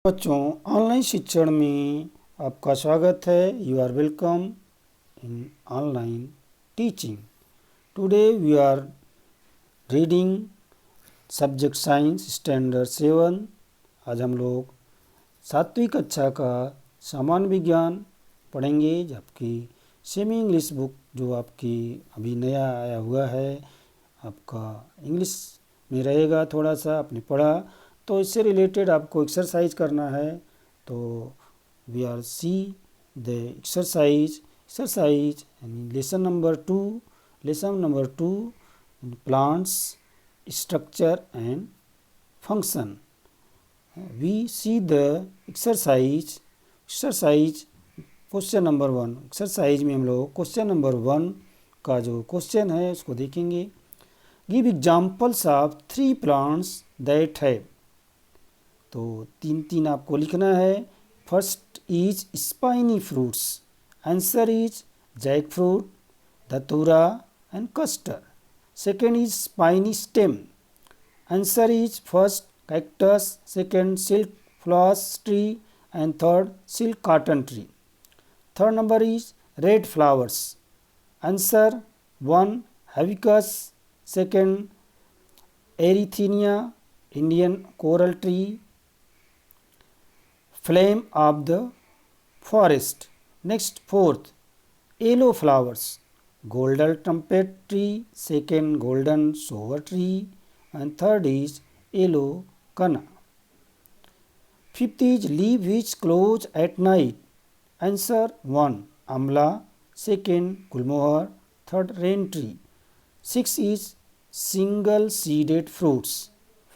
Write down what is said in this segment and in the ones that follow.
बच्चों, ऑनलाइन शिक्षण में आपका स्वागत है। You are welcome in online teaching. Today we are reading subject science standard 7। आज हम लोग 7वीं कक्षा का सामान्य विज्ञान पढ़ेंगे, जबकि सेमी इंग्लिश बुक जो आपकी अभी नया आया हुआ है, आपका इंग्लिश में रहेगा। थोड़ा सा आपने पढ़ा तो इससे रिलेटेड आपको एक्सरसाइज करना है। तो we are see the exercise lesson number two plants structure and function. We see the exercise question number 1। Exercise में हम लोग क्वेश्चन नंबर 1 का जो क्वेश्चन है उसको देखेंगे। Give examples of 3 plants that have. तो तीन आपको लिखना है। First is spiny fruits, answer is jackfruit, dhatura and custard. Second is spiny stem, answer is first cactus, second silk floss tree and third silk cotton tree. Third number is red flowers, answer 1 hibiscus, second erythrina Indian coral tree, flame of the forest. Next, fourth, yellow flowers, golden trumpet tree, second golden shower tree, and third is yellow kana. Fifth is leaf which close at night, answer 1 amla, second gulmohar, third rain tree. Sixth is single seeded fruits,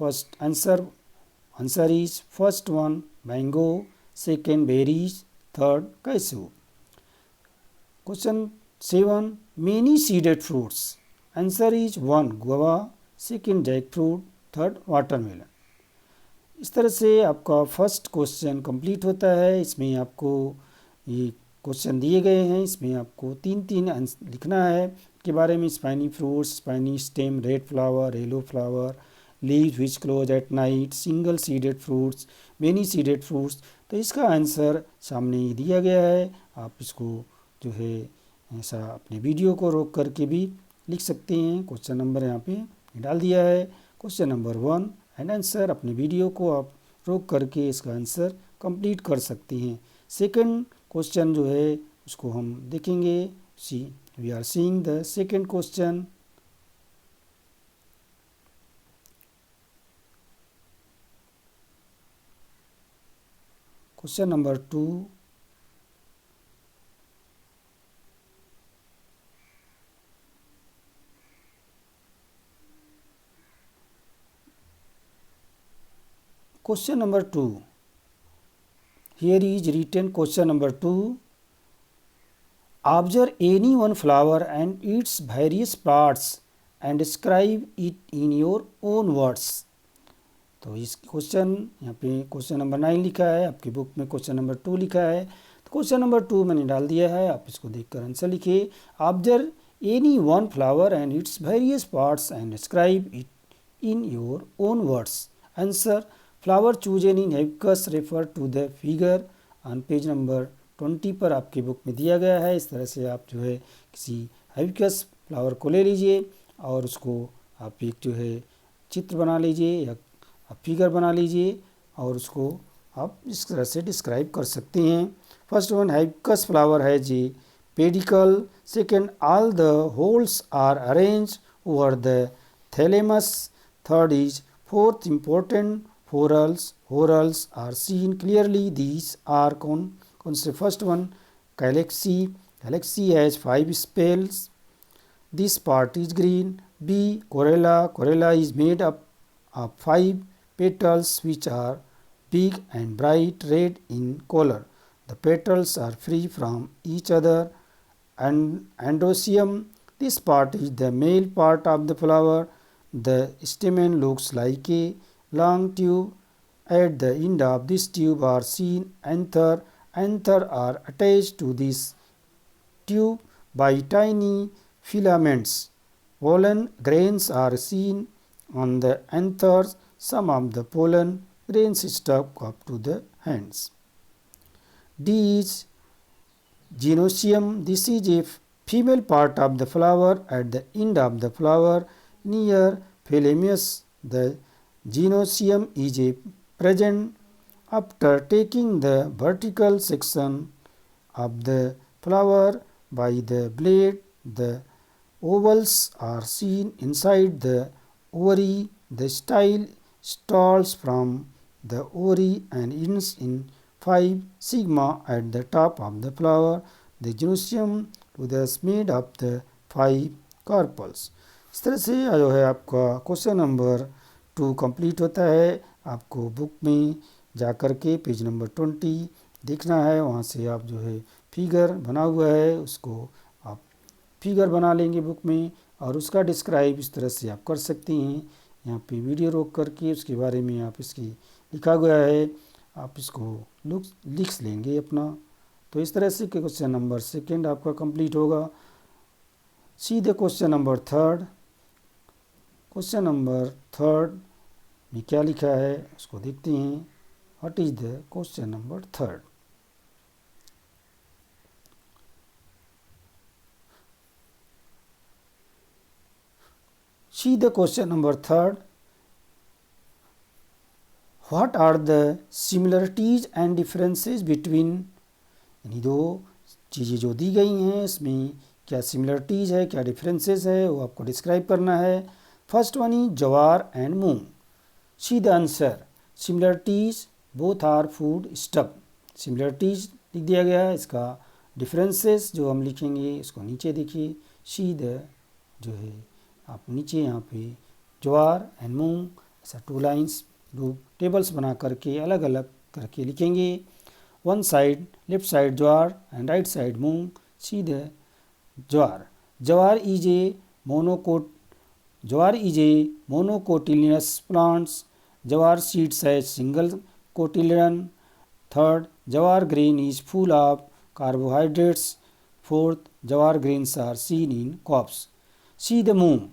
first answer is first one mango, second berries, third cashew. Question 7, many seeded fruits, answer is 1 guava, second jackfruit, third watermelon. इस तरह से आपका first question complete होता है। इसमें आपको ये question दिए गए हैं, इसमें आपको तीन लिखना है के बारे में। Spiny fruits, spiny stem, red flower, yellow flower, leaves which close at night, single seeded fruits, many seeded fruits. तो इसका आंसर सामने ही दिया गया है। आप इसको जो है ऐसा अपने वीडियो को रोक करके भी लिख सकते हैं। क्वेश्चन नंबर यहाँ पे डाल दिया है, क्वेश्चन नंबर 1 एंड आंसर। अपने वीडियो को आप रोक करके इसका आंसर कंप्लीट कर सकते हैं। सेकंड क्वेश्चन जो है उसको हम देखेंगे। We are seeing the second question. Question number 2. Question number 2. Here is written question number 2. Observe any one flower and its various parts and describe it in your own words. तो इस question यहाँ पे question number 9 लिखा है, आपकी book में question number 2 लिखा है। तो क्वेश्चन नंबर 2 मैंने डाल दिया है, आप इसको देखकर आंसर लिखिए। Observe any one flower and its various parts and describe it in your own words. Answer, flower chosen in hibiscus refer to the figure on page number 20 पर आपकी बुक में दिया गया है। इस तरह से आप जो है किसी हैबिस्कस फ्लावर को ले लीजिए और उसको आप एक जो है चित्र बना लीजिए या आप फिगर बना लीजिए और उसको आप इस तरह से डिस्क्राइब कर सकते हैं। फर्स्ट वन हैबिस्कस फ्लावर है जी pedicel, second all the whorls are arrange over the thalamus, third is fourth important whorls are seen clearly, these are कौन से? First one calyx has 5 sepals, this part is green. B corolla is made up of 5 petals which are big and bright red in color. The petals are free from each other. And androecium, this part is the male part of the flower. The stamen looks like a long tube. At the end of this tube are seen anther are attached to this tube by tiny filaments. Pollen grains are seen on the anthers. Some of the pollen grains stuck up to the hands. D is gynoecium. This is a female part of the flower at the end of the flower near phylloemus. The gynoecium is a present after taking the vertical section of the flower by the blade. The ovals are seen inside the ovary. The style starts from the ovary and ends in 5 sigma at the top of the flower. The gynoecium is made of the 5 carpels. इस तरह से जो है आपका question number 2 complete होता है। आपको book में जा कर के पेज नंबर 20 देखना है, वहाँ से आप जो है फिगर बना हुआ है उसको आप फिगर बना लेंगे बुक में, और उसका डिस्क्राइब इस तरह से आप कर सकते हैं। यहाँ पे वीडियो रोक करके उसके बारे में आप इसकी लिखा गया है, आप इसको लिख लेंगे अपना। तो इस तरह से क्वेश्चन नंबर 2 आपका कंप्लीट होगा। सीधे क्वेश्चन नंबर 3। क्वेश्चन नंबर 3 में क्या लिखा है उसको देखते हैं। What is the question number 3? See the question number 3. What are the similarities and differences between, यानी दो चीज़ें जो दी गई हैं इसमें क्या सिमिलरिटीज़ है क्या डिफरेंसेस है वो आपको डिस्क्राइब करना है। First one is jowar and moong. See the answer. Similarities both are food stuff. Similarities लिख दिया गया है, इसका डिफरेंसेस जो हम लिखेंगे इसको नीचे देखिए। सी द जो है आप नीचे यहाँ पे ज्वार एंड मूंग ऐसा 2 लाइन्स 2 टेबल्स बना करके अलग अलग करके लिखेंगे। One side left side jowar and right side moong. See the jowar. Jowar is a monocotyledonous plants. Jawar seeds has single cotyledon. Third, jawar grain is full of carbohydrates. Fourth, jawar grains are seen in crops. See the moong.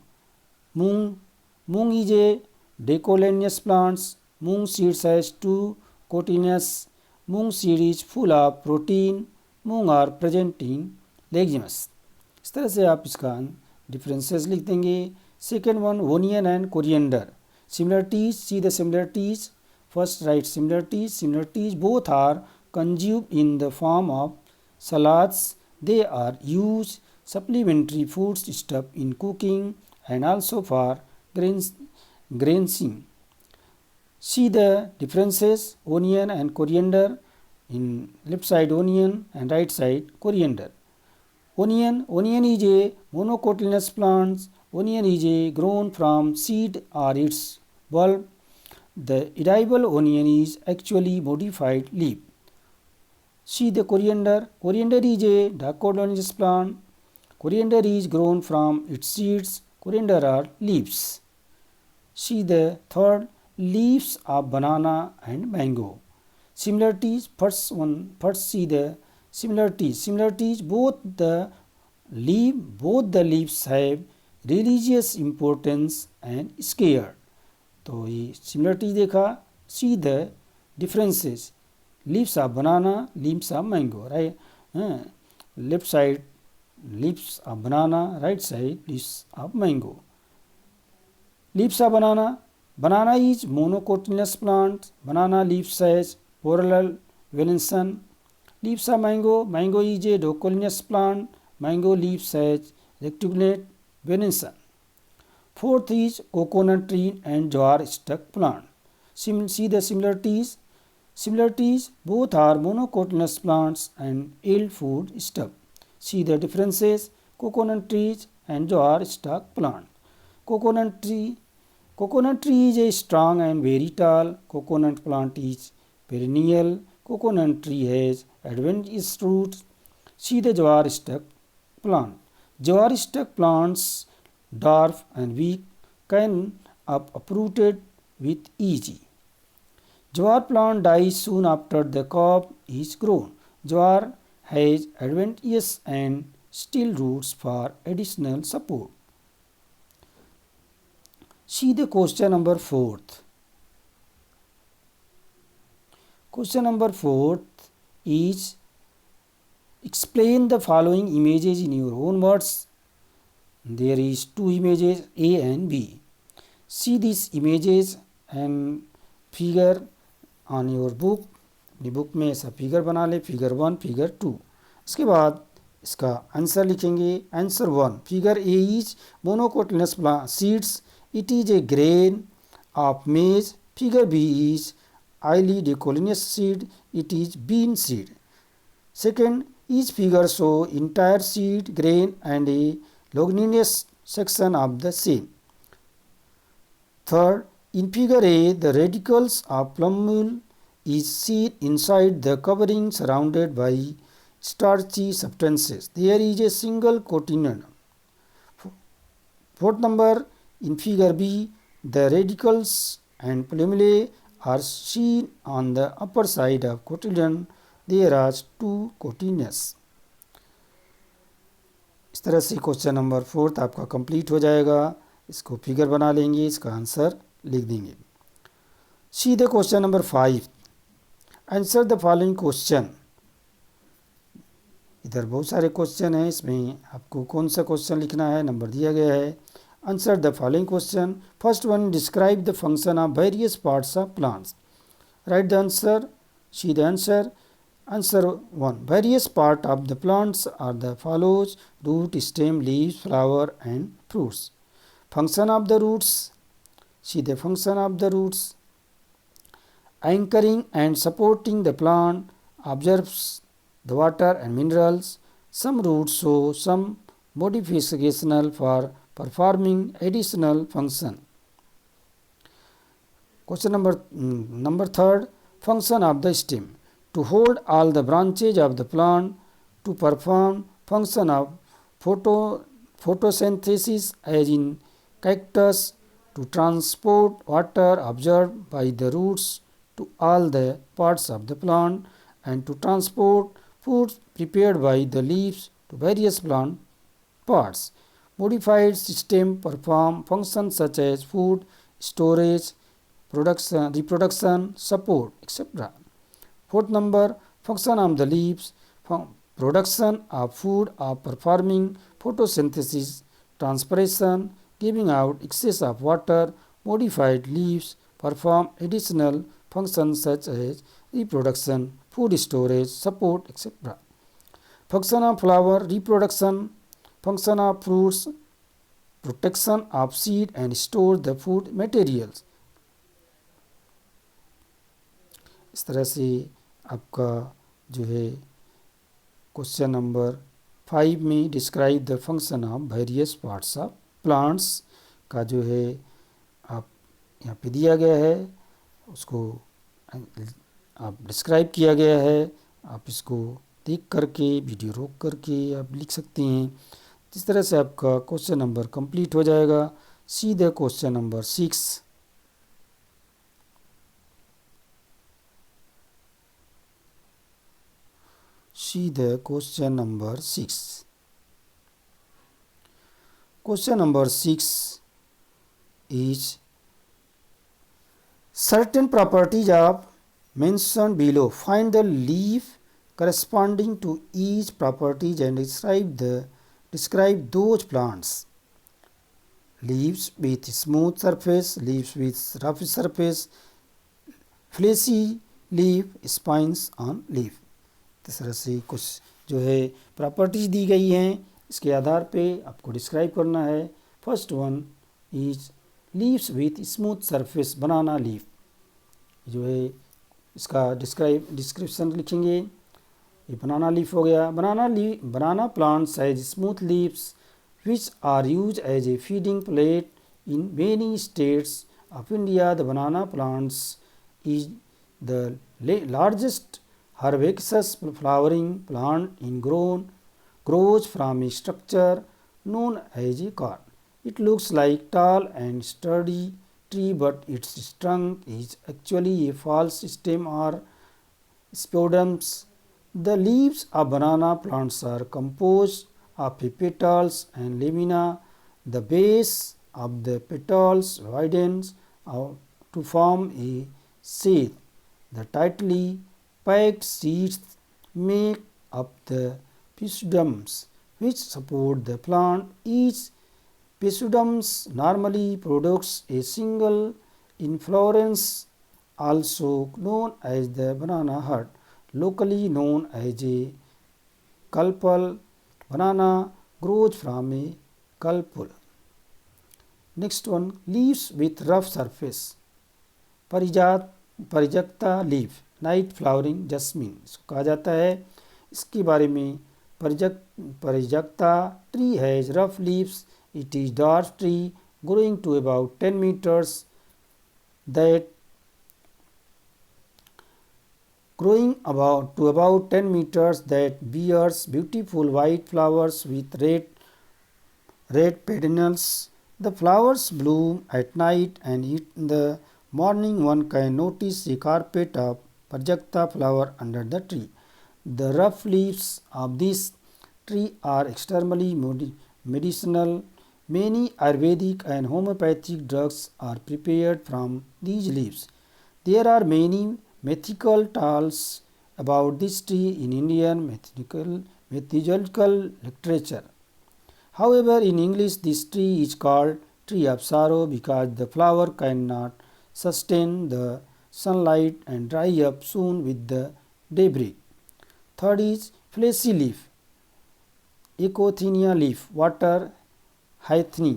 Moong is a dicotyledonous plants. Moong seeds has 2 cotyledons. Moong seed is full of protein. Moong are present in legumes. इस तरह से आप इसका differences लिख देंगे। Second one onion and coriander. Similarities, see the similarities. First write similarities both are consumed in the form of salads. They are used supplementary food stuff in cooking and also for garnishing. See the differences onion and coriander. In left side onion and right side coriander. Onion is a monocotyledonous plant. Onion is a grown from seed or its bulb. The edible onion is actually modified leaf. See the coriander. Coriander is a dicotyledonous plant. Coriander is grown from its seeds. Coriander are leaves. See the third leaves of banana and mango. Similarities. First see the similarities both the leaves have religious importance and scare. तो ये similarities देखा। see the differences leaves of banana, leaves of mango, right? Left side leaves of banana, right side leaves of mango. Leaves of banana is monocotyledonous plant. Banana leaves has parallel venation. Leaves of mango is a dicotyledonous plant. Mango leaves has reticulate venation. Fourth is coconut tree and jowar stuck plant. See the similarities. Both are monocotyledonous plants and yield food stuff. See the differences coconut trees and jowar stuck plant. Coconut tree is a strong and very tall. Coconut plant is perennial. Coconut tree has adventitious roots. See the jowar stuck plant. Jowar stuck plants dwarf and weak can uprooted with easy. Jowar plant dies soon after the crop is grown. Jowar has adventitious and still roots for additional support. See the question number 4. Question number 4 is explain the following images in your own words. There is two images A and B. See these images and figure on your book. अपनी book में ऐसा figure बना ले, figure 1, figure 2. इसके बाद इसका answer लिखेंगे. Answer 1, figure A is monocotyledonous seeds. It is a grain of maize. Figure B is highly dicotyledonous seed. It is bean seed. Second, each figure show entire seed grain and a ligneous section of the same. Third, in figure A, the radicals of plumule is seen inside the covering surrounded by starchy substances. There is a single cotyledon. Fourth number, in figure B, the radicals and plumulae are seen on the upper side of cotyledon. There are two cotyledons. इस तरह से question number 4 आपका complete हो जाएगा. इसको figure बना लेंगे, इसका आंसर लिख देंगे. सीधे question number 5, answer the following question. इधर बहुत सारे क्वेश्चन हैं, इसमें आपको कौन सा क्वेश्चन लिखना है, नंबर दिया गया है. Answer the following question. First one, describe the function of various parts of plants. Right the answer. C the answer. Answer 1. Various parts of the plants are the follows: root, stem, leaves, flower and fruits. Function of the roots. See the function of the roots. Anchoring and supporting the plant, absorbs the water and minerals. Some roots show some modificational for performing additional function. Question number 3. Function of the stem. To hold all the branches of the plant, to perform function of photosynthesis as in cactus, to transport water absorbed by the roots to all the parts of the plant, and to transport food prepared by the leaves to various plant parts. Modified system perform functions such as food storage, reproduction, support, etc. Fourth number, function of the leaves, production of food or performing photosynthesis, transpiration, giving out excess of water. Modified leaves perform additional functions such as reproduction, food storage, support, etc. Function of flower, reproduction. Function of fruits, protection of seed and store the food materials. इस तरह से आपका जो है question number 5 में describe the function of various parts of plants का जो है आप यहाँ पे दिया गया है, उसको आप डिस्क्राइब किया गया है. आप इसको देख करके, वीडियो रोक करके आप लिख सकते हैं. इस तरह से आपका क्वेश्चन नंबर कंप्लीट हो जाएगा. सीधे question number 6. See the question number 6. Question number 6 is certain properties of mentioned below. Find the leaf corresponding to each properties and describe those plants. Leaves with smooth surface, leaves with rough surface, fleshy leaf, spines on leaf. इस तरह से कुछ जो है properties दी गई हैं, इसके आधार पे आपको डिस्क्राइब करना है. First one is leaves with smooth surface, banana leaf जो है इसका डिस्क्रिप्शन लिखेंगे. ये बनाना लीफ हो गया. Banana plants has smooth leaves which are used as a feeding plate in many states of India. The banana plants is the largest herbaceous flowering plant grows from a structure known as a corn. It looks like tall and sturdy tree, but its trunk is actually a false stem or spodems. The leaves of banana plants are composed of petals and lamina. The base of the petals widens out to form a sheath. The tightly packed seeds make up the pseudomonas which support the plant. Each pseudomonas normally produces a single inflorescence, also known as the banana heart, locally known as a carpel. Banana grows from a carpel. Next one, leaves with rough surface. Parijata leaf, night flowering jasmine इसको कहा जाता है। इसके बारे में parijata tree has rough leaves, it is dark tree growing to about 10 meters that about 10 meters that bears beautiful white flowers with red pedunals. The flowers bloom at night and in the morning one can notice a carpet of Parjakta flower under the tree. The rough leaves of this tree are extremely medicinal. Many Ayurvedic and homeopathic drugs are prepared from these leaves. There are many mythical tales about this tree in Indian mythological literature. However, in English, this tree is called tree of sorrow because the flower cannot sustain the sunlight and dry up soon with the daybreak. Third is fleshy leaf, Echothenia leaf, water hythny.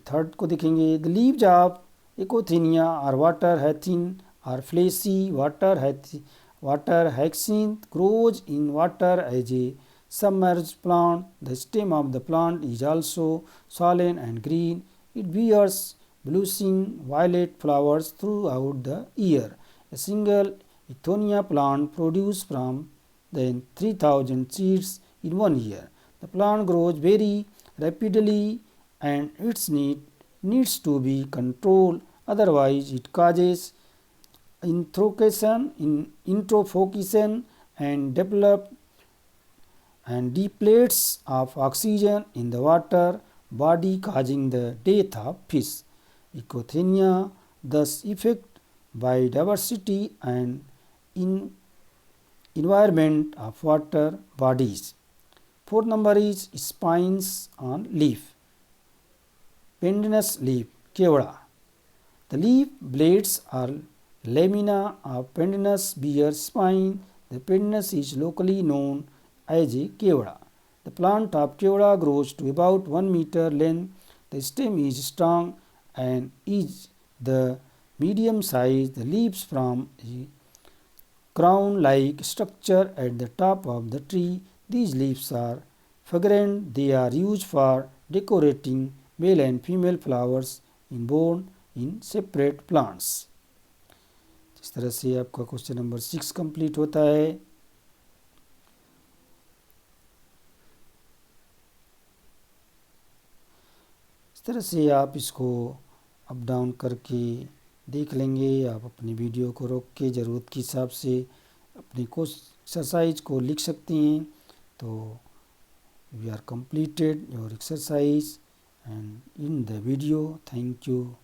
Third को देखेंगे, the leaves of एकोथीनिया और water हैथिन are fleshy. Water hyacinth grows in water as a submerged plant. The stem of the plant is also swollen and green. It bears blushing violet flowers throughout the year. A single Echothenia plant produces from then 3,000 seeds in 1 year. The plant grows very rapidly and its needs to be controlled, otherwise it causes eutrophication and depletes of oxygen in the water body, causing the death of fish. Echothenia thus affect biodiversity and environment of water bodies. Fourth number is spines on leaf. Pendulous leaf, Kevada. The leaf blades are lamina of pendulous bear spine. The pendulous is locally known as a Kevada. The plant of Kevada grows to about 1 meter length. The stem is strong and is the medium size. The leaves form a crown-like structure at the top of the tree. These leaves are fragrant. They are used for decorating male and female flowers inborn in separate plants. इस तरह से आपका question number 6 complete होता है। इस तरह से आप इसको अप डाउन करके देख लेंगे। आप अपनी वीडियो को रोक के ज़रूरत के हिसाब से अपनी एक्सरसाइज को लिख सकती हैं। तो we are completed your exercise and in the video. Thank you.